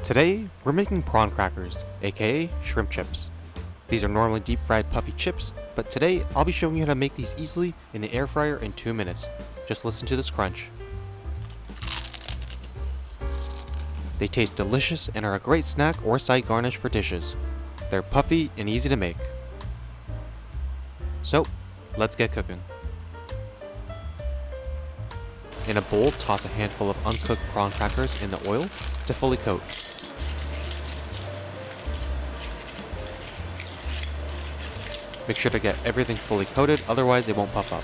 Today, we're making prawn crackers, aka shrimp chips. These are normally deep fried puffy chips, but today I'll be showing you how to make these easily in the air fryer in 2 minutes. Just listen to this crunch. They taste delicious and are a great snack or side garnish for dishes. They're puffy and easy to make. So, let's get cooking. In a bowl, toss a handful of uncooked prawn crackers in the oil to fully coat. Make sure to get everything fully coated, otherwise it won't puff up.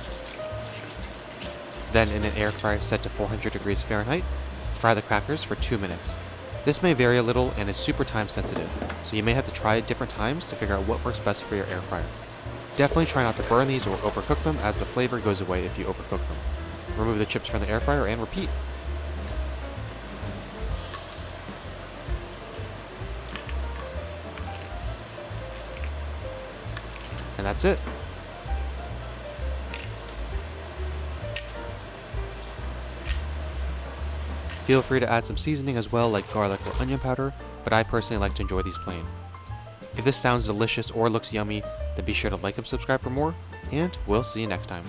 Then in an air fryer set to 400 degrees Fahrenheit, fry the crackers for 2 minutes. This may vary a little and is super time sensitive, so you may have to try it different times to figure out what works best for your air fryer. Definitely try not to burn these or overcook them, as the flavor goes away if you overcook them. Remove the chips from the air fryer and repeat. And that's it. Feel free to add some seasoning as well, like garlic or onion powder, but I personally like to enjoy these plain. If this sounds delicious or looks yummy, then be sure to like and subscribe for more, and we'll see you next time.